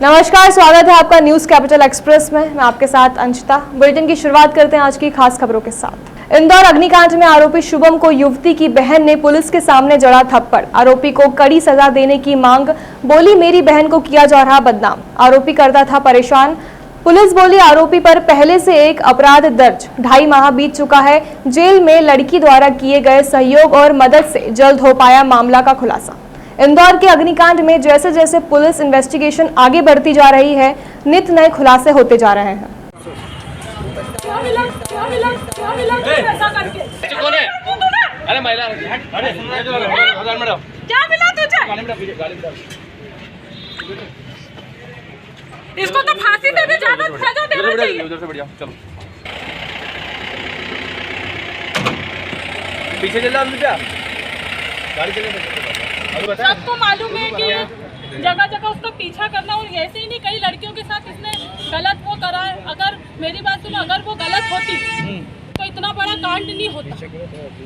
नमस्कार, स्वागत है आपका न्यूज कैपिटल एक्सप्रेस में। मैं आपके साथ अंशिता। बुलेटिन की शुरुआत करते हैं आज की खास खबरों के साथ। इंदौर अग्निकांड में आरोपी शुभम को युवती की बहन ने पुलिस के सामने जड़ा थप्पड़। आरोपी को कड़ी सजा देने की मांग। बोली, मेरी बहन को किया जा रहा बदनाम। आरोपी करता था परेशान। पुलिस बोली, आरोपी पर पहले से एक अपराध दर्ज। 2.5 माह बीत चुका है। जेल में लड़की द्वारा किए गए सहयोग और मदद से जल्द हो पाया मामला का खुलासा। इंदौर के अग्निकांड में जैसे जैसे पुलिस इन्वेस्टिगेशन आगे बढ़ती जा रही है, नित नए खुलासे होते जा रहे हैं। अरे महिला क्या मिला तुझे? इसको तो फांसी से भी ज्यादा सजा देना चाहिए। उधर से बढ़िया चलो, पीछे चल जाओ, गाड़ी चले। सबको मालूम है कि जगह जगह उसका पीछा करना, और ऐसे ही नहीं कई लड़कियों के साथ इसने गलत वो करा है। अगर मेरी बात सुनो, अगर वो गलत होती तो इतना बड़ा कांड नहीं होता।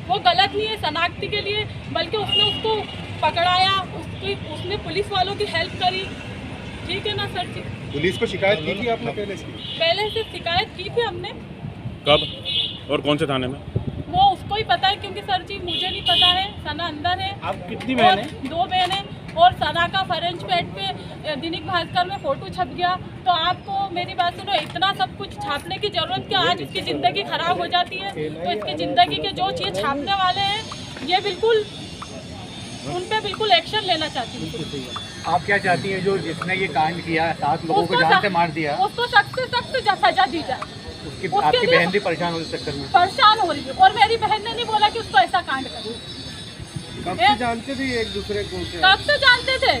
वो गलत नहीं है शनाख्ती के लिए, बल्कि उसने उसको पकड़ाया, उसने पुलिस वालों की हेल्प करी। ठीक है ना सर जी? पुलिस को शिकायत की थी आपने पहले से शिकायत की थी हमने। कब और कौन से थाने में? वो उसको ही पता है, क्योंकि सर जी मुझे नहीं पता है। सना अंदर है। आप कितनी बहनें? 2 बहनें। और सना का फरेंच पेट पे दैनिक भास्कर में फोटो छप गया। तो आपको मेरी बात सुनो, इतना सब कुछ छापने की जरूरत क्या? आज इसकी ज़िंदगी खराब हो जाती है तो इसकी ज़िंदगी के जो चीज़ छापने वाले हैं, ये बिल्कुल उन पे बिल्कुल एक्शन लेना चाहती हूँ। आप क्या चाहती हैं जो जिसने ये कांड किया, 7 लोगों को जान से मार दिया, उसको सख्त से सख्त सजा दी जाए। आपकी बहन भी परेशान हो इस चक्कर में? परेशान हो रही है, और मेरी बहन ने नहीं बोला कि उसको ऐसा कांड करे। कब से जानते थे एक दूसरे को? कब से जानते थे?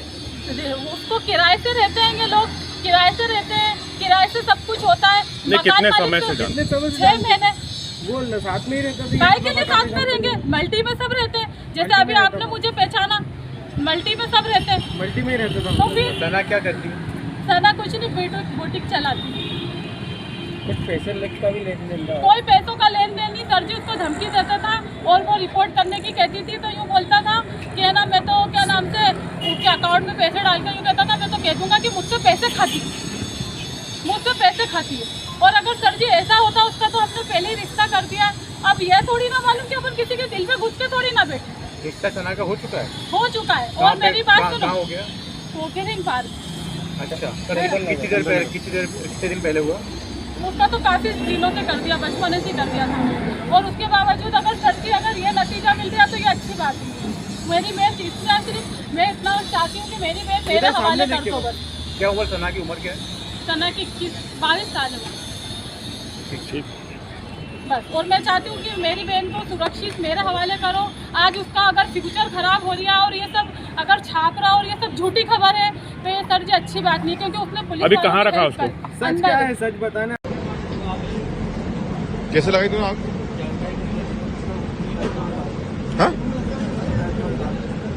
उसको किराए से रहते हैं, ये लोग किराए से रहते हैं, किराए से सब कुछ होता है। कितने समय से जानते? 6 महीने। वो साथ में ही रहता था? काय के लिए साथ में रहेंगे? मल्टी में सब रहते हैं। जैसे अभी आपने मुझे पहचाना, मल्टी में सब रहते हैं। मल्टी में ही रहता था। तो फिर सना क्या करती? सना कुछ नहीं, बुटीक चलाती। कुछ पैसे का भी लेन देन था? कोई पैसों का लेन देन नहीं सर जी। उसको धमकी देता था और वो रिपोर्ट करने की कहती थी तो यूँ बोलता था कि है ना, मैं तो क्या नाम से उसके अकाउंट में पैसे डाल कर यूँ कहता था, मैं तो कह दूंगा कि मुझसे पैसे खाती है। और अगर सर जी ऐसा होता उसका तो हमने पहले ही रिश्ता कर दिया। अब यह थोड़ी ना मालूम कि अपन किसी के दिल में घुस के थोड़ी ना बैठे। रिश्ता सना का हो चुका है? हो चुका है। और मेरी बात सुनो, हो गया पोखरिंग पार्क। अच्छा, कितने दिन पहले हुआ? उसका तो काफ़ी दिनों से कर दिया, बचपन से कर दिया था। और उसके बावजूद अगर सर जी अगर ये नतीजा मिल गया तो ये अच्छी बात है। मेरी मेयर सिर्फ मैं इतना चाहती हूँ कि मेरी मेयर मेरे हवाले कर दो बस। क्या उम्र सना की? उम्र क्या है? सना की 22 साल है ठीक बस। और मैं चाहती हूँ कि मेरी बहन को सुरक्षित मेरे हवाले करो। आज उसका अगर फ्यूचर खराब हो रहा है और ये सब अगर छाप रहा और ये सब झूठी खबर है तो ये सर जी अच्छी बात नहीं, क्योंकि उसने पुलिस अभी कहाँ रखा उसको? सच क्या है? सच बताना। कैसे लगाई तुमने आग? हाँ?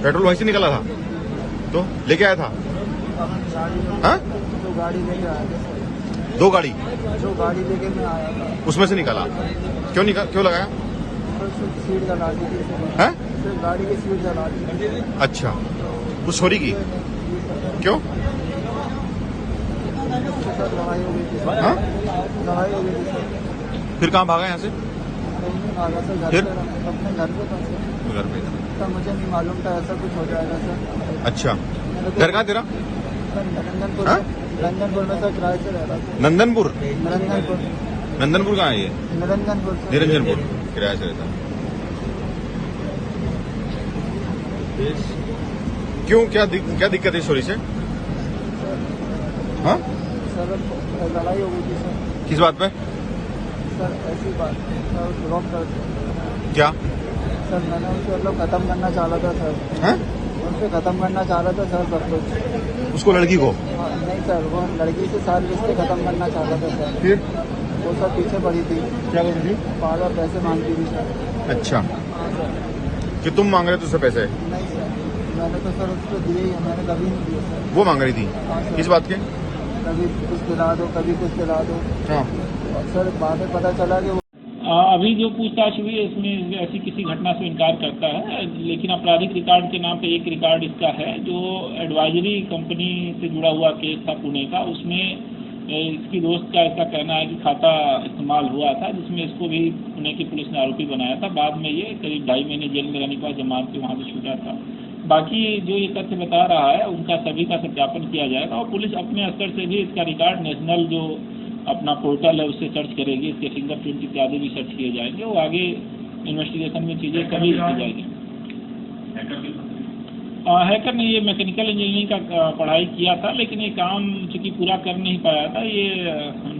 पेट्रोल वहीं से निकला था तो लेके आया था? हाँ? 2 गाड़ी लेके मैं आया था। उसमें से निकाला? क्यों लगाया? सीट जला दी थी। हाँ? गाड़ी की सीट जला दी। अच्छा, उस छोरी की क्यों? लड़ाई हो गई थी। हाँ? लड़ाई हो गई थी। फिर कहाँ भागा यहाँ से? फिर? अपने घर पे था सर। घर पे सर मुझे नहीं मालूम था ऐसा कुछ हो जाएगा सर। अच्छा, घर कहाँ तेरा? नंदनपुर। हाँ? नंदनपुर में सर किराए से रह रहा था। नंदनपुर? निरंजनपुर। नंदनपुर कहाँ है ये? निरंजनपुर। निरंजनपुर किराए से रहता। क्यों, क्या दिक्कत है इस छोरी से? हाँ? सर लड़ाई हो गई थी सर। किस बात पे? सर ऐसी बात सर, ड्रॉप कर। क्या? सर मैंने उनसे मतलब खत्म करना चाह रहा था सर। हाँ? उनसे खत्म करना चाह रहा था सर सब कुछ। उसको, लड़की को? नहीं सर, वो लड़की से सारे रिश्ते खत्म करना चाह रहा था सर। फिर? वो सब पीछे पड़ी थी। क्या बोल रही थी? बार पैसे मांगती थी सर। अच्छा, हाँ सर। कि तुम मांग रहे थे उससे पैसे? नहीं सर, मैंने तो सर उसको दिए ही, मैंने कभी नहीं दिए सर। वो मांग रही थी? हाँ सर। किस बात के? कभी कुछ दिला दो, कभी कुछ दिला दो। हाँ। और सर बाद में पता चला कि अभी जो पूछताछ हुई है इसमें ऐसी किसी घटना से इनकार करता है, लेकिन आपराधिक रिकॉर्ड के नाम पे एक रिकॉर्ड इसका है जो एडवाइजरी कंपनी से जुड़ा हुआ केस था पुणे का। उसमें इसकी दोस्त का ऐसा कहना है कि खाता इस्तेमाल हुआ था जिसमें इसको भी पुणे की पुलिस ने आरोपी बनाया था। बाद में ये करीब 2.5 महीने जेल में रहने के बाद जमानत पे वहाँ से छूटा था। बाकी जो ये तथ्य बता रहा है उनका सभी का सत्यापन किया जाएगा और पुलिस अपने स्तर से भी इसका रिकॉर्ड नेशनल जो अपना पोर्टल है उससे सर्च करेगी। इसके फिंगरप्रिंट इत्यादि भी सर्च किए जाएंगे। वो आगे इन्वेस्टिगेशन में चीज़ें सभी की जाएगी। हैकर ने ये मैकेनिकल इंजीनियरिंग का पढ़ाई किया था, लेकिन ये काम चूँकि पूरा कर नहीं पाया था। ये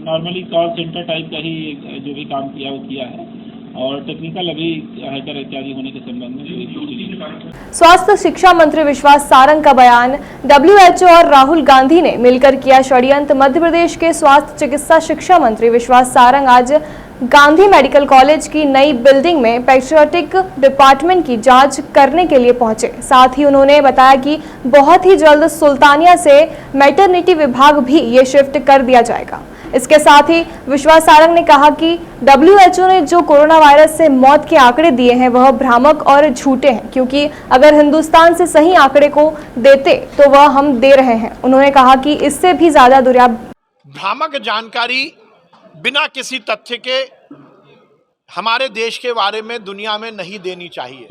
नॉर्मली कॉल सेंटर टाइप का ही जो भी काम किया वो किया है और टेक्निकल अभी हैकर इत्यादि होने के संबंध में। स्वास्थ्य शिक्षा मंत्री विश्वास सारंग का बयान, WHO और राहुल गांधी ने मिलकर किया षड्यंत्र। मध्य प्रदेश के स्वास्थ्य चिकित्सा शिक्षा मंत्री विश्वास सारंग आज गांधी मेडिकल कॉलेज की नई बिल्डिंग में पेडियाट्रिक डिपार्टमेंट की जांच करने के लिए पहुंचे। साथ ही उन्होंने बताया कि बहुत ही जल्द सुल्तानिया से मैटरनिटी विभाग भी ये शिफ्ट कर दिया जाएगा। इसके साथ ही विश्वास सारंग ने कहा कि WHO ने जो कोरोना वायरस से मौत के आंकड़े दिए हैं वह भ्रामक और झूठे हैं, क्योंकि अगर हिंदुस्तान से सही आंकड़े को देते तो वह हम दे रहे हैं। उन्होंने कहा कि इससे भी ज्यादा भ्रामक जानकारी बिना किसी तथ्य के हमारे देश के बारे में दुनिया में नहीं देनी चाहिए।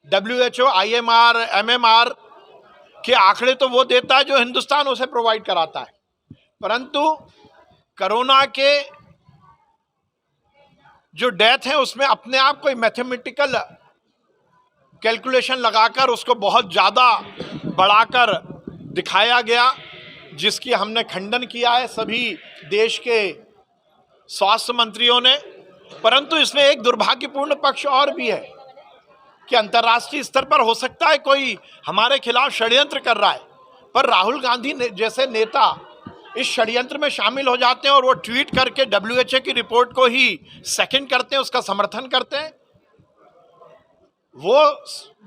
WHO, IMR, MMR के आंकड़े तो वो देता है जो हिंदुस्तान उसे प्रोवाइड कराता है, परंतु कोरोना के जो डेथ है उसमें अपने आप कोई मैथमेटिकल कैलकुलेशन लगाकर उसको बहुत ज़्यादा बढ़ाकर दिखाया गया, जिसकी हमने खंडन किया है सभी देश के स्वास्थ्य मंत्रियों ने। परंतु इसमें एक दुर्भाग्यपूर्ण पक्ष और भी है कि अंतर्राष्ट्रीय स्तर पर हो सकता है कोई हमारे खिलाफ षड्यंत्र कर रहा है, पर राहुल गांधी जैसे नेता इस षड्यंत्र में शामिल हो जाते हैं और वो ट्वीट करके WHO की रिपोर्ट को ही सेकंड करते हैं, उसका समर्थन करते हैं। वो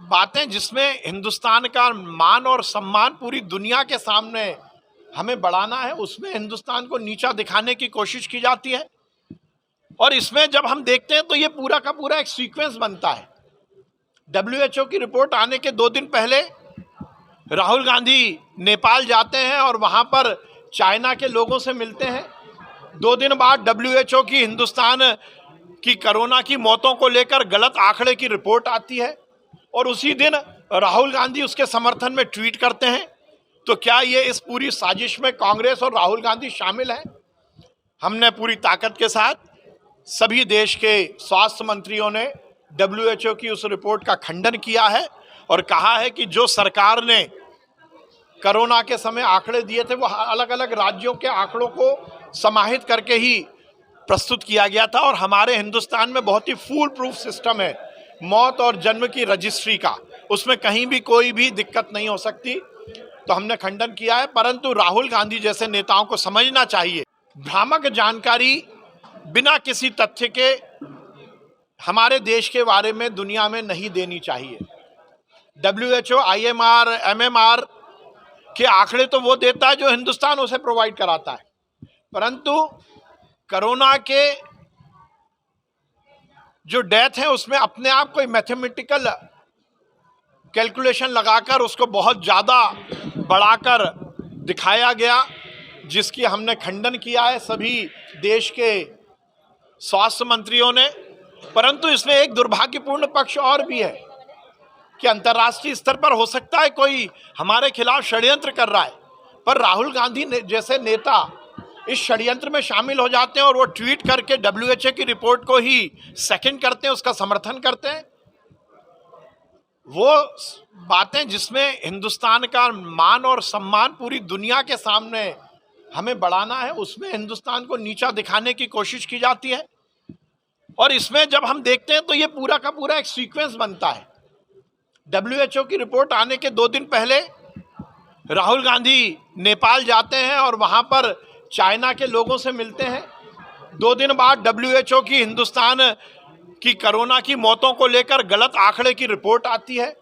बातें जिसमें हिंदुस्तान का मान और सम्मान पूरी दुनिया के सामने हमें बढ़ाना है, उसमें हिंदुस्तान को नीचा दिखाने की कोशिश की जाती है। और इसमें जब हम देखते हैं तो ये पूरा का पूरा एक सीक्वेंस बनता है। WHO की रिपोर्ट आने के 2 दिन पहले राहुल गांधी नेपाल जाते हैं और वहाँ पर चाइना के लोगों से मिलते हैं। 2 दिन बाद WHO की हिंदुस्तान की कोरोना की मौतों को लेकर गलत आंकड़े की रिपोर्ट आती है और उसी दिन राहुल गांधी उसके समर्थन में ट्वीट करते हैं। तो क्या ये इस पूरी साजिश में कांग्रेस और राहुल गांधी शामिल हैं? हमने पूरी ताकत के साथ सभी देश के स्वास्थ्य मंत्रियों ने WHO की उस रिपोर्ट का खंडन किया है और कहा है कि जो सरकार ने कोरोना के समय आंकड़े दिए थे वो अलग अलग राज्यों के आंकड़ों को समाहित करके ही प्रस्तुत किया गया था। और हमारे हिंदुस्तान में बहुत ही फूल प्रूफ सिस्टम है मौत और जन्म की रजिस्ट्री का, उसमें कहीं भी कोई भी दिक्कत नहीं हो सकती। तो हमने खंडन किया है, परंतु राहुल गांधी जैसे नेताओं को समझना चाहिए भ्रामक जानकारी बिना किसी तथ्य के हमारे देश के बारे में दुनिया में नहीं देनी चाहिए। WHO, IMR, MMR के आंकड़े तो वो देता है जो हिंदुस्तान उसे प्रोवाइड कराता है, परंतु कोरोना के जो डेथ है उसमें अपने आप कोई मैथमेटिकल कैलकुलेशन लगाकर उसको बहुत ज़्यादा बढ़ाकर दिखाया गया, जिसकी हमने खंडन किया है सभी देश के स्वास्थ्य मंत्रियों ने। परंतु इसमें एक दुर्भाग्यपूर्ण पक्ष और भी है कि अंतर्राष्ट्रीय स्तर पर हो सकता है कोई हमारे खिलाफ षड्यंत्र कर रहा है, पर राहुल गांधी जैसे नेता इस षड्यंत्र में शामिल हो जाते हैं और वो ट्वीट करके WHO की रिपोर्ट को ही सेकंड करते हैं, उसका समर्थन करते हैं। वो बातें जिसमें हिंदुस्तान का मान और सम्मान पूरी दुनिया के सामने हमें बढ़ाना है, उसमें हिंदुस्तान को नीचा दिखाने की कोशिश की जाती है। और इसमें जब हम देखते हैं तो ये पूरा का पूरा एक सीक्वेंस बनता है। WHO की रिपोर्ट आने के 2 दिन पहले राहुल गांधी नेपाल जाते हैं और वहाँ पर चाइना के लोगों से मिलते हैं। 2 दिन बाद WHO की हिंदुस्तान की कोरोना की मौतों को लेकर गलत आंकड़े की रिपोर्ट आती है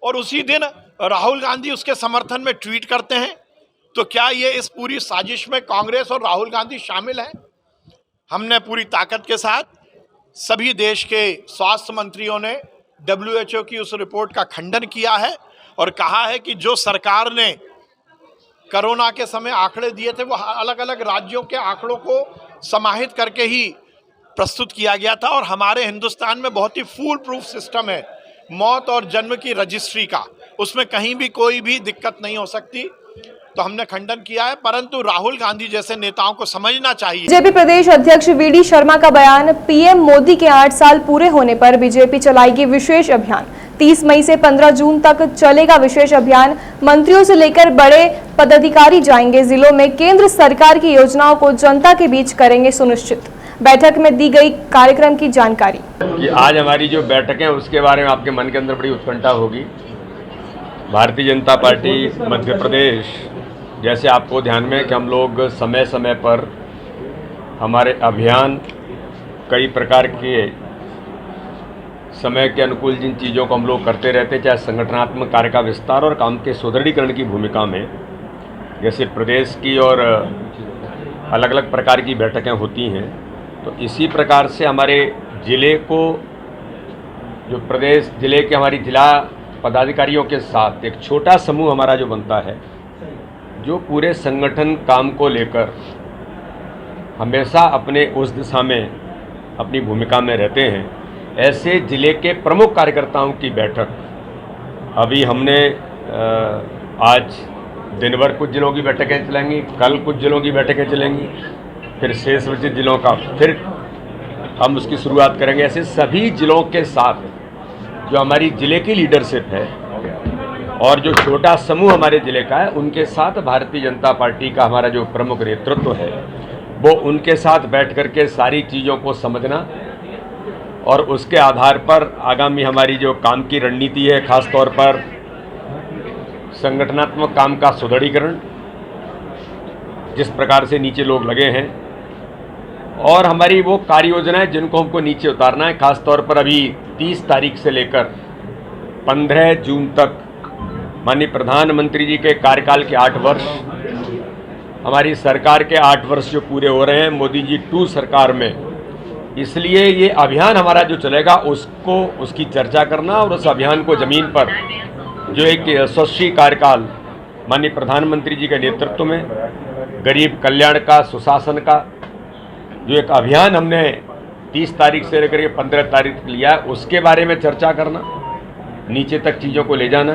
और उसी दिन राहुल गांधी उसके समर्थन में ट्वीट करते हैं। तो क्या ये इस पूरी साजिश में कांग्रेस और राहुल गांधी शामिल हैं? हमने पूरी ताकत के साथ सभी देश के स्वास्थ्य मंत्रियों ने WHO की उस रिपोर्ट का खंडन किया है और कहा है कि जो सरकार ने कोरोना के समय आंकड़े दिए थे वो अलग अलग राज्यों के आंकड़ों को समाहित करके ही प्रस्तुत किया गया था और हमारे हिंदुस्तान में बहुत ही फूल प्रूफ सिस्टम है मौत और जन्म की रजिस्ट्री का, उसमें कहीं भी कोई भी दिक्कत नहीं हो सकती। तो हमने खंडन किया है, परंतु राहुल गांधी जैसे नेताओं को समझना चाहिए। बीजेपी प्रदेश अध्यक्ष वीडी शर्मा का बयान, पीएम मोदी के 8 साल पूरे होने पर बीजेपी चलाएगी विशेष अभियान। 30 मई से 15 जून तक चलेगा विशेष अभियान। मंत्रियों से लेकर बड़े पदाधिकारी जाएंगे जिलों में, केंद्र सरकार की योजनाओं को जनता के बीच करेंगे सुनिश्चित। बैठक में दी गई कार्यक्रम की जानकारी कि आज हमारी जो बैठक है उसके बारे में आपके मन के अंदर बड़ी उत्कंठा होगी। भारतीय जनता पार्टी मध्य प्रदेश, जैसे आपको ध्यान में कि हम लोग समय समय पर हमारे अभियान कई प्रकार के समय के अनुकूल जिन चीज़ों को हम लोग करते रहते हैं, चाहे संगठनात्मक कार्य का विस्तार और काम के सुदृढ़ीकरण की भूमिका में, जैसे प्रदेश की और अलग अलग प्रकार की बैठकें होती हैं, तो इसी प्रकार से हमारे ज़िले को, जो प्रदेश ज़िले के हमारी जिला पदाधिकारियों के साथ एक छोटा समूह हमारा जो बनता है, जो पूरे संगठन काम को लेकर हमेशा अपने उस दिशा में अपनी भूमिका में रहते हैं, ऐसे ज़िले के प्रमुख कार्यकर्ताओं की बैठक अभी हमने आज दिन भर कुछ जिलों की बैठकें चलेंगी, कल कुछ जिलों की बैठकें चलेंगी, फिर शेष बचे जिलों का फिर हम उसकी शुरुआत करेंगे। ऐसे सभी जिलों के साथ जो हमारी ज़िले की लीडरशिप है और जो छोटा समूह हमारे ज़िले का है, उनके साथ भारतीय जनता पार्टी का हमारा जो प्रमुख नेतृत्व है, वो उनके साथ बैठ कर के सारी चीज़ों को समझना और उसके आधार पर आगामी हमारी जो काम की रणनीति है, खास तौर पर संगठनात्मक काम का सुदृढ़ीकरण, जिस प्रकार से नीचे लोग लगे हैं, और हमारी वो कार्य योजनाएं जिनको हमको नीचे उतारना है, खास तौर पर अभी 30 तारीख से लेकर 15 जून तक माननीय प्रधानमंत्री जी के कार्यकाल के 8 वर्ष, हमारी सरकार के 8 वर्ष जो पूरे हो रहे हैं मोदी जी 2 सरकार में, इसलिए ये अभियान हमारा जो चलेगा उसको, उसकी चर्चा करना और उस अभियान को ज़मीन पर जो एक यशस्वी कार्यकाल माननीय प्रधानमंत्री जी के नेतृत्व में गरीब कल्याण का, सुशासन का जो एक अभियान हमने 30 तारीख से लेकर के 15 तारीख तक लिया है, उसके बारे में चर्चा करना, नीचे तक चीज़ों को ले जाना।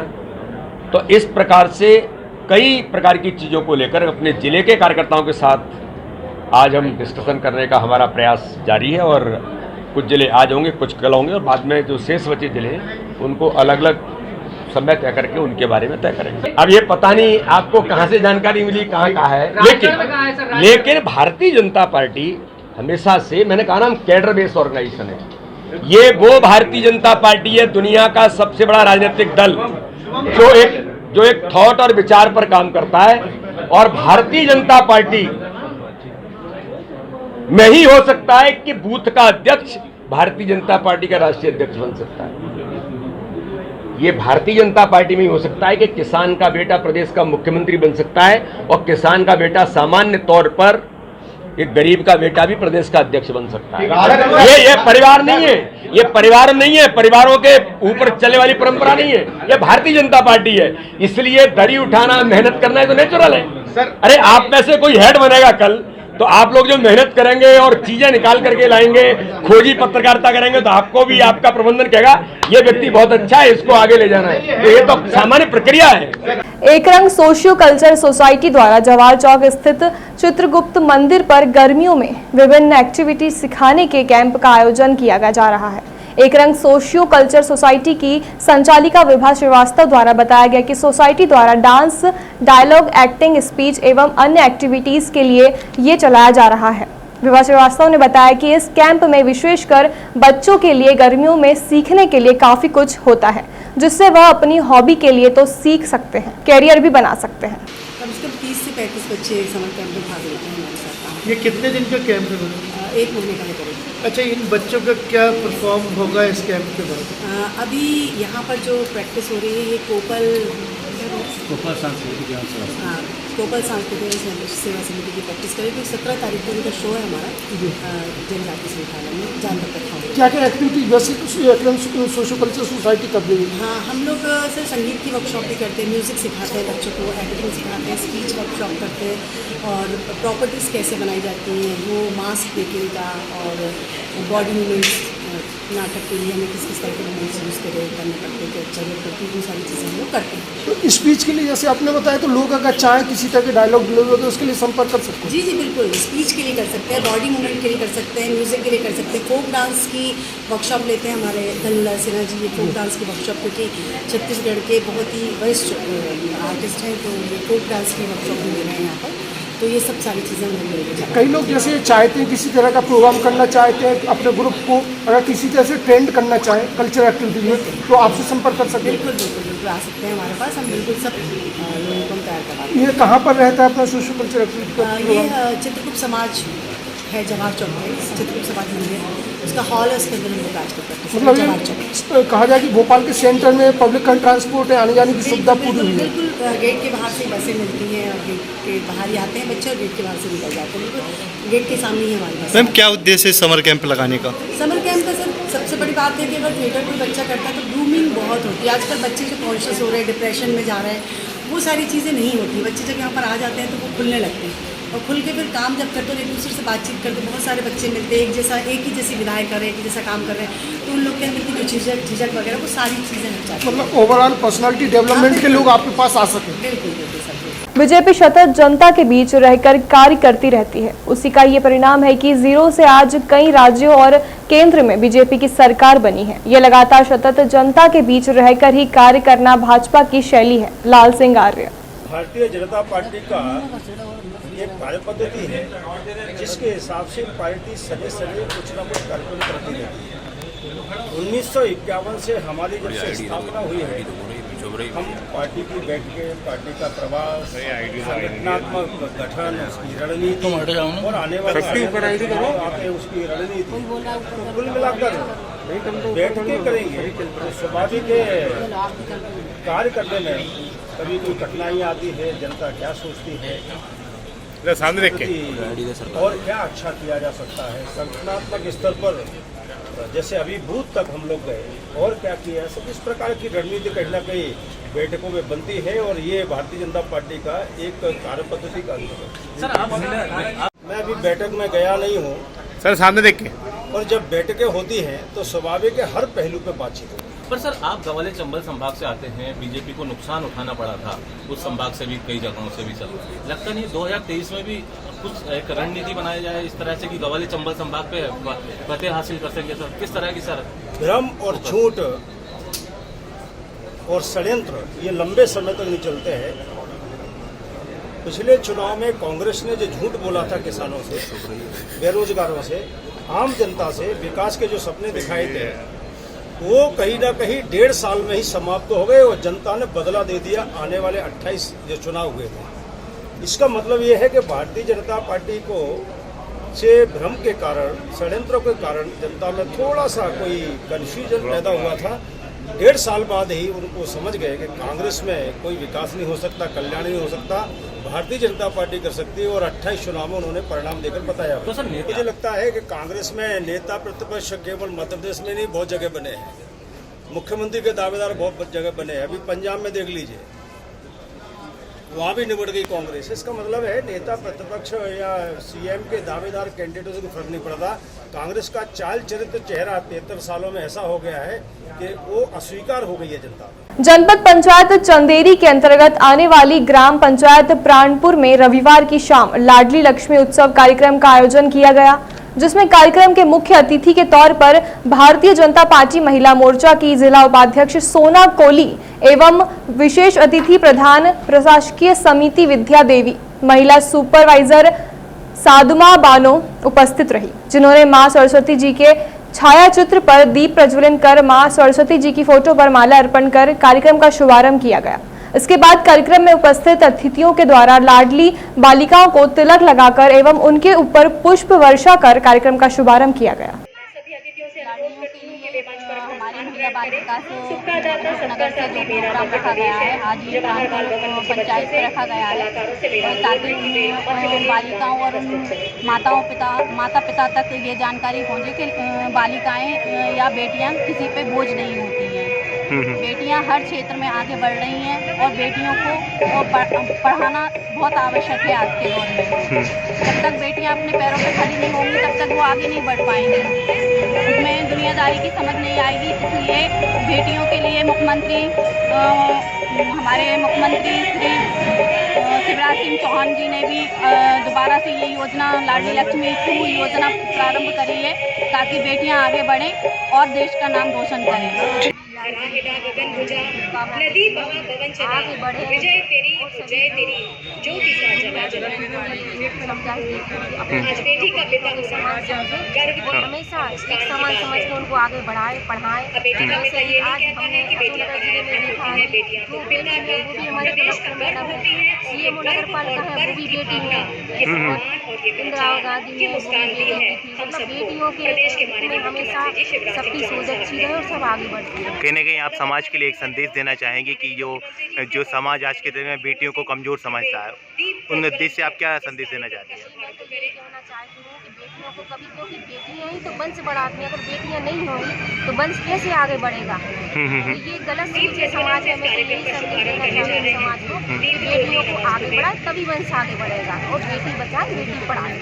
तो इस प्रकार से कई प्रकार की चीज़ों को लेकर अपने ज़िले के कार्यकर्ताओं के साथ आज हम डिस्कशन करने का हमारा प्रयास जारी है और कुछ ज़िले आज होंगे, कुछ कल होंगे और बाद में जो शेष बचे ज़िले हैं उनको अलग अलग समय तय करके उनके बारे में तय करेंगे। अब ये पता नहीं आपको कहाँ से जानकारी मिली, कहाँ का है, लेकिन भारतीय जनता पार्टी हमेशा से, मैंने कहा ना, हम कैडर बेस्ड ऑर्गेनाइजेशन है। ये वो भारतीय जनता पार्टी है, दुनिया का सबसे बड़ा राजनीतिक दल जो एक थॉट और विचार पर काम करता है, और भारतीय जनता पार्टी में ही हो सकता है कि बूथ का अध्यक्ष भारतीय जनता पार्टी का राष्ट्रीय अध्यक्ष बन सकता है। ये भारतीय जनता पार्टी में ही हो सकता है कि किसान का बेटा प्रदेश का मुख्यमंत्री बन सकता है और किसान का बेटा सामान्य तौर पर एक गरीब का बेटा भी प्रदेश का अध्यक्ष बन सकता है। ये परिवार नहीं है, ये परिवार नहीं है, परिवारों के ऊपर चलने वाली परंपरा नहीं है, ये भारतीय जनता पार्टी है। इसलिए दरी उठाना, मेहनत करना है तो नेचुरल है। अरे आप में से कोई हेड बनेगा कल, तो आप लोग जो मेहनत करेंगे और चीजें निकाल करके लाएंगे, खोजी पत्रकारिता करेंगे, तो आपको भी आपका प्रबंधन कहेगा ये व्यक्ति बहुत अच्छा है, इसको आगे ले जाना है। तो ये तो सामान्य प्रक्रिया है। एक रंग सोशियो कल्चर सोसाइटी द्वारा जवाहर चौक स्थित चित्रगुप्त मंदिर पर गर्मियों में विभिन्न एक्टिविटी सिखाने के कैंप का आयोजन किया जा रहा है। एक रंग सोशियो कल्चर सोसाइटी की संचालिका विभा श्रीवास्तव द्वारा बताया गया कि सोसाइटी द्वारा डांस, डायलॉग, एक्टिंग, स्पीच एवं अन्य एक्टिविटीज के लिए ये चलाया जा रहा है। विभा श्रीवास्तव ने बताया कि इस कैंप में विशेषकर बच्चों के लिए गर्मियों में सीखने के लिए काफी कुछ होता है, जिससे वह अपनी हॉबी के लिए तो सीख सकते हैं, कैरियर भी बना सकते हैं। कम से कम 30 से 35 बच्चे समर कैंप में भाग लेते हैं हमारे साथ। ये कितने दिन का कैंप है? 1 महीने का करेंगे। अच्छा, इन बच्चों का क्या परफॉर्म होगा इस कैंप के बाद? अभी यहाँ पर जो प्रैक्टिस हो रही है ये कोपल सांस्कृतिक कोपल सांस्कृतिक सेवा समिति की प्रैक्टिस करें। तो 17 तारीख को उनका शो है हमारा जनजाति संग्रहालय में, जान तक रखा। क्या क्या एक्टिविटी वैसे सोशो कल्चर सोसाइटी कर रही है? हाँ, हम लोग सर संगीत की वर्कशॉप भी करते हैं, म्यूज़िक सिखाते हैं बच्चों को, एक्टिंग सिखाते हैं, स्पीच वर्कशॉप करते हैं और प्रॉपर्टीज़ कैसे बनाई जाती हैं वो मास्क मेकिंग का और बॉडी मूवमेंट्स नाटक के लिए हमें किस किस तरह के मूवमेंट्स यूज़ करने पड़ते हैं, जरूरत पड़ती है, वो सारी चीज़ें हम लोग करते हैं। तो स्पीच के लिए जैसे आपने बताया तो लोग अगर चाहें किसी तरह के डायलॉग डिलीवर हो तो उसके लिए संपर्क कर सकते हैं? जी जी बिल्कुल, स्पीच के लिए कर सकते हैं, बॉडी मूवमेंट के लिए कर सकते हैं, म्यूज़िक के लिए कर सकते हैं, फोक डांस की वर्कशॉप लेते हैं हमारे धनुला सिन्हा जी, ये फोक डांस की वर्कशॉप, क्योंकि छत्तीसगढ़ के बहुत ही वरिष्ठ आर्टिस्ट हैं, तो ये फोक डांस की वर्कशॉप भी ले रहे हैं यहाँ पर। तो ये सब सारी चीज़ें हम लोग लेके जाते हैं। कई लोग जैसे चाहते हैं किसी तरह का प्रोग्राम करना चाहते हैं अपने ग्रुप को, अगर किसी तरह से ट्रेंड करना चाहें कल्चर एक्टिविटी में तो आपसे संपर्क कर सकते हैं? बिल्कुल बिल्कुल बिल्कुल आ सकते हैं हमारे पास, हम बिल्कुल सब लोगों को हम तैयार करवाते हैं। ये कहाँ पर रहता है अपना सोशल कल्चर एक्टिविटी का प्रोग्राम? ये चित्रगुप्त समाज है, जवाहर चौक में चित्रगुप्त समाज मंदिर, उसका हॉल है, उसके अंदर हम लोग आज करते हैं। मतलब जवाहर चौक ये कहा जाए कि भोपाल के सेंटर में पब्लिक ट्रांसपोर्ट है, आने जाने की सुविधा पूरी हुई है? बिल्कुल, गेट के बाहर से बसें मिलती हैं और गेट के बाहर ही आते हैं बच्चे और गेट के बाहर से निकल जाते हैं, बिल्कुल गेट के सामने ही हमारे पास। मैम क्या उद्देश्य है समर कैंप लगाने का? समर कैंप का सर सबसे बड़ी बात है कि अगर थिएटर कोई बच्चा करता है तो ग्रूमिंग बहुत होती है। आजकल बच्चे जो कॉन्शियस हो रहे हैं, डिप्रेशन में जा रहे हैं, वो सारी चीज़ें नहीं होती। बच्चे जब यहाँ पर आ जाते हैं तो वो खुलने लगते हैं और खुल के फिर काम जब करते हैं, एक दूसरे से बातचीत करते, बहुत सारे बच्चे मिलते हैं, एक ही जैसी विधाएं कर रहे हैं, एक ही जैसा काम कर रहे हैं, तो उन लोग के अंदर की जो झिझक वगैरह वो सारी चीज़ें हट जाती हैं। मतलब ओवरऑल पर्सनालिटी डेवलपमेंट के लोग आपके पास आ सकें? बिल्कुल बिल्कुल सर। बीजेपी सतत जनता के बीच रहकर कार्य करती रहती है। उसी का ये परिणाम है कि जीरो से आज कई राज्यों और केंद्र में बीजेपी की सरकार बनी है। ये लगातार सतत जनता के बीच रहकर ही कार्य करना भाजपा की शैली है। लाल सिंह आर्य। भारतीय जनता पार्टी का एक कार्य पद्धति है जिसके हिसाब से पार्टी समय समय कुछ न कुछ कार्यक्रम करती रहती है। 1951 से हमारी जब से स्थापना हुई है, हम पार्टी की बैठकें, पार्टी का प्रवास, संगठनात्मक गठन, उसकी रणनीति और आने वाले आते उसकी रणनीति, तो कुल मिलाकर बैठकें करेंगे तो स्वाभाविक कार्य करने में कभी कोई कठिनाई आती है, जनता क्या सोचती है, सामने देख के और क्या अच्छा किया जा सकता है संगठनात्मक स्तर पर। जैसे अभी बूथ तक हम लोग गए और क्या किया, सब इस प्रकार की रणनीति कहीं ना कहीं बैठकों में बनती है और ये भारतीय जनता पार्टी का एक कार्य पद्धति का अंग है। मैं अभी बैठक में गया नहीं हूँ सर, सामने देख के, और जब बैठकें होती हैं तो स्वाभाविक है हर पहलू पे बातचीत होती है। पर सर आप गवाले चंबल संभाग से आते हैं, बीजेपी को नुकसान उठाना पड़ा था उस संभाग से भी, कई जगहों से भी। सर लगता नहीं 2023 में भी कुछ एक रणनीति बनाई जाए इस तरह से कि गवाले चंबल संभाग पे फतेह हासिल कर सके? सर किस तरह की सर भ्रम और झूठ और षड्यंत्र ये लंबे समय तक नहीं चलते हैं। पिछले चुनाव में कांग्रेस ने जो झूठ बोला था किसानों से, बेरोजगारों से, आम जनता से, विकास के जो सपने दिखाए थे, वो कहीं ना कहीं 1.5 साल में ही समाप्त हो गए और जनता ने बदला दे दिया आने वाले 28 जो चुनाव हुए थे। इसका मतलब ये है कि भारतीय जनता पार्टी को से भ्रम के कारण, षड्यंत्रों के कारण जनता में थोड़ा सा कोई कन्फ्यूजन पैदा हुआ था। 1.5 साल बाद ही उनको समझ गए कि कांग्रेस में कोई विकास नहीं हो सकता, कल्याण नहीं हो सकता, भारतीय जनता पार्टी कर सकती है और 28 चुनाव में उन्होंने परिणाम देकर बताया। तो सर मुझे लगता है कि कांग्रेस में नेता प्रतिपक्ष केवल मध्य प्रदेश में नहीं, बहुत जगह बने हैं। मुख्यमंत्री के दावेदार बहुत जगह बने हैं। अभी पंजाब में देख लीजिए, वहाँ भी निबट गई कांग्रेस। इसका मतलब है नेता प्रतिपक्ष या सीएम के दावेदार कैंडिडेटों से फर्क नहीं पड़ता। कांग्रेस का चाल चरित्र चेहरा 73 सालों में ऐसा हो गया है कि वो अस्वीकार हो गई है जनता। जनपद पंचायत चंदेरी के अंतर्गत आने वाली ग्राम पंचायत प्राणपुर में रविवार की शाम लाडली लक्ष्मी उत्सव कार्यक्रम का आयोजन किया गया, जिसमें कार्यक्रम के मुख्य अतिथि के तौर पर भारतीय जनता पार्टी महिला मोर्चा की जिला उपाध्यक्ष सोना कोली एवं विशेष अतिथि प्रधान प्रशासकीय समिति विद्या देवी, महिला सुपरवाइजर साधुमा बानो उपस्थित रही, जिन्होंने मां सरस्वती जी के छायाचित्र पर दीप प्रज्वलन कर मां सरस्वती जी की फोटो पर माला अर्पण कर कार्यक्रम का शुभारंभ किया गया। इसके बाद कार्यक्रम में उपस्थित अतिथियों के द्वारा लाडली बालिकाओं को तिलक लगाकर एवं उनके ऊपर पुष्प वर्षा कर कार्यक्रम का शुभारंभ किया गया। सभी अतिथियों से अनुरोध करती हूं कि वे मंच पर हमारी महिला बाल विकास नगर से जो प्रोग्राम रखा गया है, आज ये प्रोग्राम पंचायत में रखा गया है ताकि बालिकाओं और माता पिता तक ये जानकारी पहुँचे कि बालिकाएं या बेटियां किसी पे बोझ नहीं होती हैं। बेटियां हर क्षेत्र में आगे बढ़ रही हैं और बेटियों को पढ़ाना बहुत आवश्यक है आज के दौर में। जब तक बेटियां अपने पैरों पे खड़ी नहीं होंगी तब तक वो आगे नहीं बढ़ पाएंगी, उनमें दुनियादारी की समझ नहीं आएगी। इसलिए बेटियों के लिए हमारे मुख्यमंत्री श्री शिवराज सिंह चौहान जी ने भी दोबारा से ये योजना लाडली लक्ष्मी 2 योजना प्रारंभ करी है ताकि बेटियां आगे बढ़ें और देश का नाम रोशन करें। नदी बहा पवन चला विजय तेरी जय तेरी जो किसान जला जला। आज बेटी का पिता गर्व हमेशा एक समान समझ के उनको आगे बढ़ाए पढ़ाए। बेटी का पिता ये नहीं कहता है कि बेटियां पढ़ाई नहीं है, बेटियां तो पिता का हमारे देश का गर्व होती है। ये नगर पालिका है वो भी बेटी है, ये सम्मान और ये इंदिरा गांधी की मुस्कान भी है। हम सब बेटियों के प्रदेश के माननीय मुख्यमंत्री शिवराज सबकी सोच अच्छी रहे और सब आगे बढ़ती है। कहीं ना कहीं आप समाज के लिए एक संदेश देना चाहेंगे कि जो समाज आज के दिन में बेटियों को कमजोर समझता है, उन उद्देश्य से आप क्या संदेश देना चाहते हैं? बेटियों को कभी, क्योंकि बेटियां ही तो वंश बढ़ाती हैं, अगर बेटियां नहीं होंगी तो वंश कैसे आगे बढ़ेगा? तो ये गलत सोच है समाज में। मैं यही संदेश देना चाहती हूँ समाज को, बेटियों को आगे बढ़ाए तभी वंश आगे बढ़ेगा और बेटी बचाए बेटी पढ़ाए।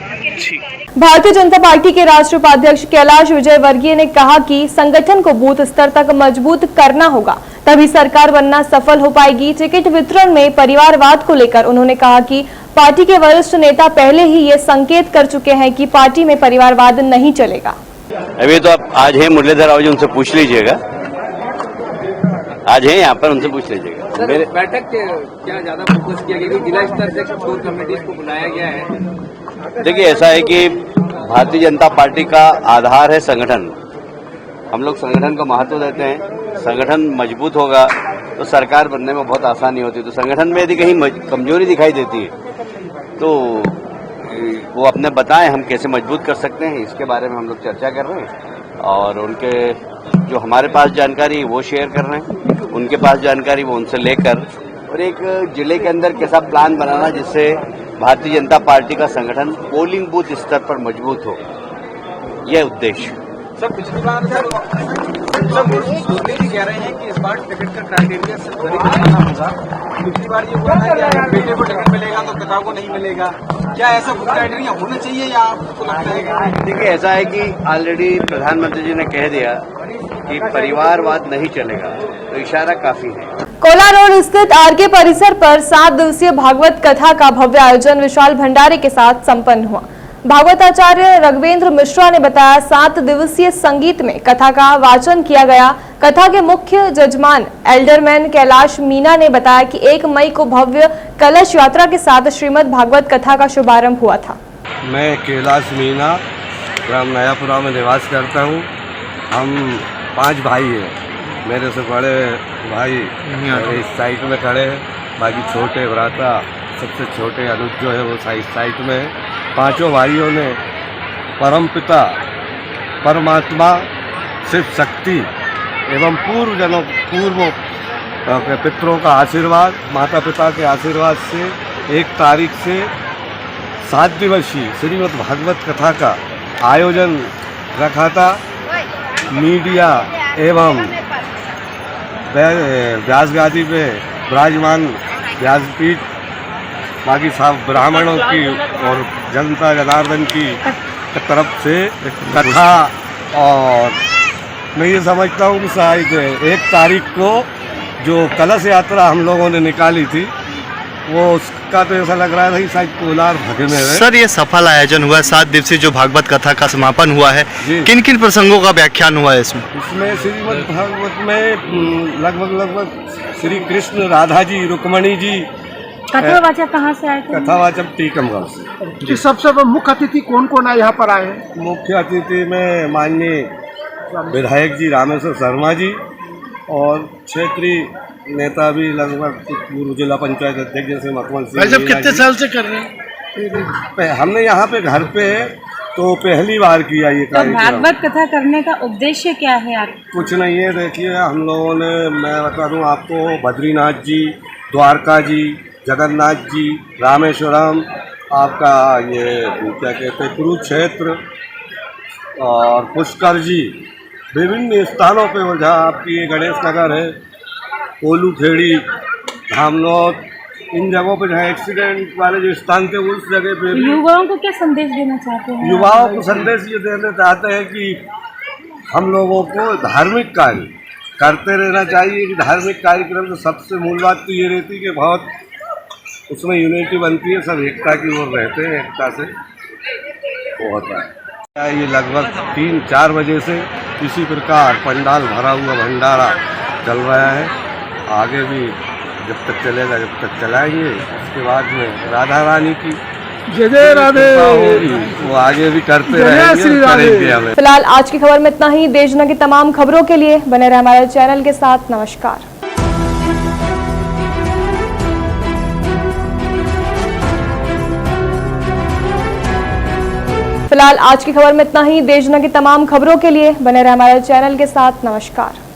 भारतीय जनता पार्टी के राष्ट्रीय उपाध्यक्ष कैलाश विजयवर्गीय ने कहा कि संगठन को बूथ स्तर तक मजबूत करना होगा, तभी सरकार बनना सफल हो पाएगी। टिकट वितरण में परिवारवाद को लेकर उन्होंने कहा कि पार्टी के वरिष्ठ नेता पहले ही ये संकेत कर चुके हैं कि पार्टी में परिवारवाद नहीं चलेगा। अभी तो आप आज है मुरलीधर राव जी, उनसे पूछ लीजिएगा, आज है यहाँ पर, उनसे पूछ लीजिएगा। मेरे बैठक क्या ज्यादा फोकस किया गया, जिला स्तर से कोर कमेटीज को बुलाया गया है? देखिए, ऐसा है कि भारतीय जनता पार्टी का आधार है संगठन। हम लोग संगठन को महत्व देते हैं। संगठन मजबूत होगा तो सरकार बनने में बहुत आसानी होती है। तो संगठन में यदि कहीं कमजोरी दिखाई देती है तो वो अपने बताएं, हम कैसे मजबूत कर सकते हैं, इसके बारे में हम लोग चर्चा कर रहे हैं। और उनके जो हमारे पास जानकारी है वो शेयर कर रहे हैं, उनके पास जानकारी वो उनसे लेकर और एक जिले के अंदर कैसा प्लान बनाना जिससे भारतीय जनता पार्टी का संगठन पोलिंग बूथ स्तर पर मजबूत हो, यह उद्देश्य। सर, पिछली बार मोदी जी कह रहे हैं कि इस बार टिकट का क्राइटेरिया गरीब बनाना होगा। पिछली बार ये हुआ था कि बेटे को टिकट मिलेगा तो पिता को नहीं मिलेगा। क्या ऐसा कुछ क्राइटेरिया होना चाहिए या आपको लगता है? देखिए, ऐसा है कि ऑलरेडी प्रधानमंत्री जी ने कह दिया कि परिवारवाद नहीं चलेगा, तो इशारा काफी है। कोला रोड स्थित आरके परिसर पर 7 दिवसीय भागवत कथा का भव्य आयोजन विशाल भंडारे के साथ संपन्न हुआ। भागवताचार्य रघवेंद्र मिश्रा ने बताया, 7 दिवसीय संगीत में कथा का वाचन किया गया। कथा के मुख्य जजमान एल्डरमैन कैलाश मीना ने बताया कि 1 मई को भव्य कलश यात्रा के साथ श्रीमद् भागवत कथा का शुभारंभ हुआ था। मैं कैलाश मीना ग्राम नयापुरा में निवास करता हूँ। हम 5 भाई हैं। मेरे से बड़े भाई इस साइड में खड़े हैं, बाकी छोटे भ्राता सबसे छोटे अनुज जो है वो साइड में है। 5 भाइयों ने परमपिता परमात्मा शिव शक्ति एवं पूर्व पितरों का आशीर्वाद, माता पिता के आशीर्वाद से 1 तारीख से 7 दिवसीय श्रीमद् भागवत कथा का आयोजन रखा था। मीडिया एवं व्यास गादी पे विराजमान व्यासपीठ, बाकी सब ब्राह्मणों की और जनता जनार्दन की तरफ से कथा, और मैं ये समझता हूँ कि शायद 1 तारीख को जो कलश यात्रा हम लोगों ने निकाली थी वो उसका तो ऐसा लग रहा था कि शायद कोलार भगे में है। सर, ये सफल आयोजन हुआ, 7 दिवसीय जो भागवत कथा का समापन हुआ है, किन किन प्रसंगों का व्याख्यान हुआ है इसमें? इसमें श्रीमद् भागवत में लगभग श्री कृष्ण, राधा जी, रुक्मणी जी। कथावाचक कहाँ से आए थे? कथावाचक टीकमगढ़ से। सबसे मुख्य अतिथि कौन कौन है यहाँ पर आए? मुख्य अतिथि में माननीय विधायक जी रामेश्वर शर्मा जी और क्षेत्रीय नेता भी लगभग पूर्व जिला पंचायत अध्यक्ष जैसे मखमल सिंह। कितने साल से कर रहे हैं? हमने यहाँ पे घर पे तो पहली बार किया ये तो कार्यक्रम। भागवत कथा करने का उद्देश्य क्या है आप? कुछ नहीं है, देखिए हम लोगों ने, मैं बता दूं आपको, बद्रीनाथ जी, द्वारका जी, जगन्नाथ जी, रामेश्वरम, आपका ये क्या कहते हैं कुरुक्षेत्र और पुष्कर जी, विभिन्न स्थानों पे हो, जहाँ आपकी ये गणेश नगर है, कोलू खेड़ी, धामनौत, इन जगहों पे जहाँ एक्सीडेंट वाले जो स्थान थे उस जगह पे भी युवाओं को क्या संदेश देना चाहते हैं? युवाओं को संदेश ये देना चाहते हैं कि हम लोगों को धार्मिक कार्य करते रहना चाहिए। कि धार्मिक कार्यक्रम तो सबसे मूल बात तो ये रहती है कि बहुत उसमें यूनिटी बनती है, सब एकता की ओर रहते हैं, एकता से वो होता है। ये लगभग 3-4 बजे से इसी प्रकार पंडाल भरा हुआ भंडारा चल रहा है। आगे भी जब तक चलेगा, जब तक चलाएंगे। उसके बाद में राधा रानी की जय जय राधे होगी, वो आगे भी करते रहेंगे, करेंगे हमें। फिलहाल आज की खबर में इतना ही। देश दुनिया की तमाम खबरों के लिए बने रहे हमारे चैनल के साथ। नमस्कार। फिलहाल आज की खबर में इतना ही। देश दुनिया की तमाम खबरों के लिए बने रहे हमारे चैनल के साथ। नमस्कार।